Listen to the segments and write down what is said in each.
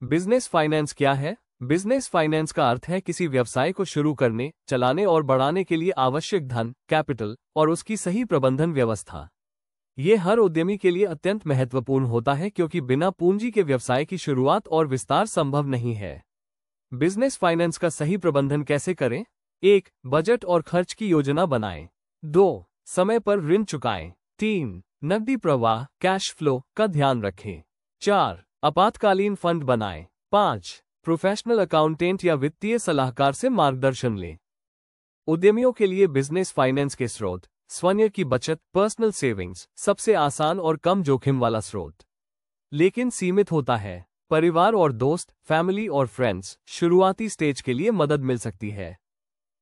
Business finance क्या है? Business finance का अर्थ है किसी व्यवसाय को शुरू करने, चलाने और बढ़ाने के लिए आवश्यक धन, कैपिटल और उसकी सही प्रबंधन व्यवस्था। ये हर उद्यमी के लिए अत्यंत महत्वपूर्ण होता है क्योंकि बिना पूंजी के व्यवसाय की शुरुआत और विस्तार संभव नहीं है। बिजनेस फाइनेंस का सही प्रबंधन कैसे करें? 1. बजट और खर्च की योजना बनाएं। 2. समय पर ऋण चुकाएं। 3. नकदी प्रवाह, कैश फ्लो का ध्यान रखें। 4. आपातकालीन फंड बनाएं। 5. प्रोफेशनल अकाउंटेंट या वित्तीय सलाहकार से मार्गदर्शन लें। उद्यमियों के लिए बिजनेस फाइनेंस के स्रोत: स्वयं की बचत, पर्सनल सेविंग्स सबसे आसान और कम जोखिम वाला स्रोत, लेकिन सीमित होता है। परिवार और दोस्त, फैमिली और फ्रेंड्स शुरुआती स्टेज के लिए मदद मिल सकती है,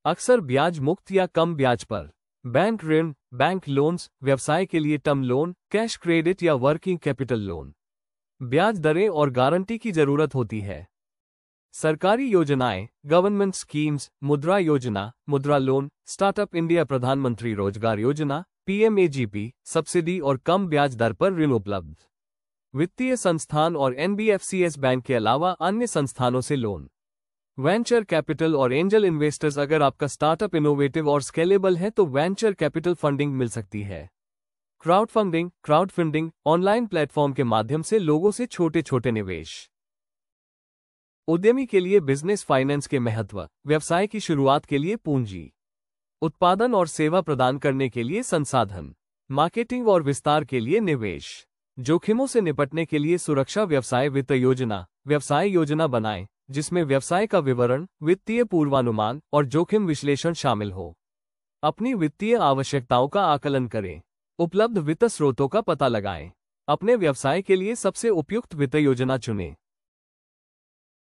अक्सर ब्याज मुक्त या कम ब्याज पर। बैंक ऋण, बैंक लोन्स, व्यवसाय के लिए टर्म लोन, कैश क्रेडिट या वर्किंग कैपिटल लोन। ब्याज दरें और गारंटी की जरूरत होती है। सरकारी योजनाएं, गवर्नमेंट स्कीम्स, मुद्रा योजना, मुद्रा लोन, स्टार्टअप इंडिया, प्रधानमंत्री रोजगार योजना, PMAGP, सब्सिडी और कम ब्याज दर पर ऋण उपलब्ध। वित्तीय संस्थान और NBFCs बैंक के अलावा अन्य संस्थानों से लोन। वेंचर कैपिटल और एंजल इन्वेस्टर्स: अगर आपका स्टार्टअप इनोवेटिव और स्केलेबल है तो वेंचर कैपिटल फंडिंग मिल सकती है। क्राउडफंडिंग ऑनलाइन प्लेटफॉर्म के माध्यम से लोगों से छोटे छोटे निवेश। उद्यमी के लिए बिजनेस फाइनेंस के महत्व: व्यवसाय की शुरुआत के लिए पूंजी, उत्पादन और सेवा प्रदान करने के लिए संसाधन, मार्केटिंग और विस्तार के लिए निवेश, जोखिमों से निपटने के लिए सुरक्षा। व्यवसाय वित्त योजना: व्यवसाय योजना बनाएं जिसमें व्यवसाय का विवरण, वित्तीय पूर्वानुमान और जोखिम विश्लेषण शामिल हो। अपनी वित्तीय आवश्यकताओं का आकलन करें। उपलब्ध वित्त स्रोतों का पता लगाएं। अपने व्यवसाय के लिए सबसे उपयुक्त वित्त योजना चुनें।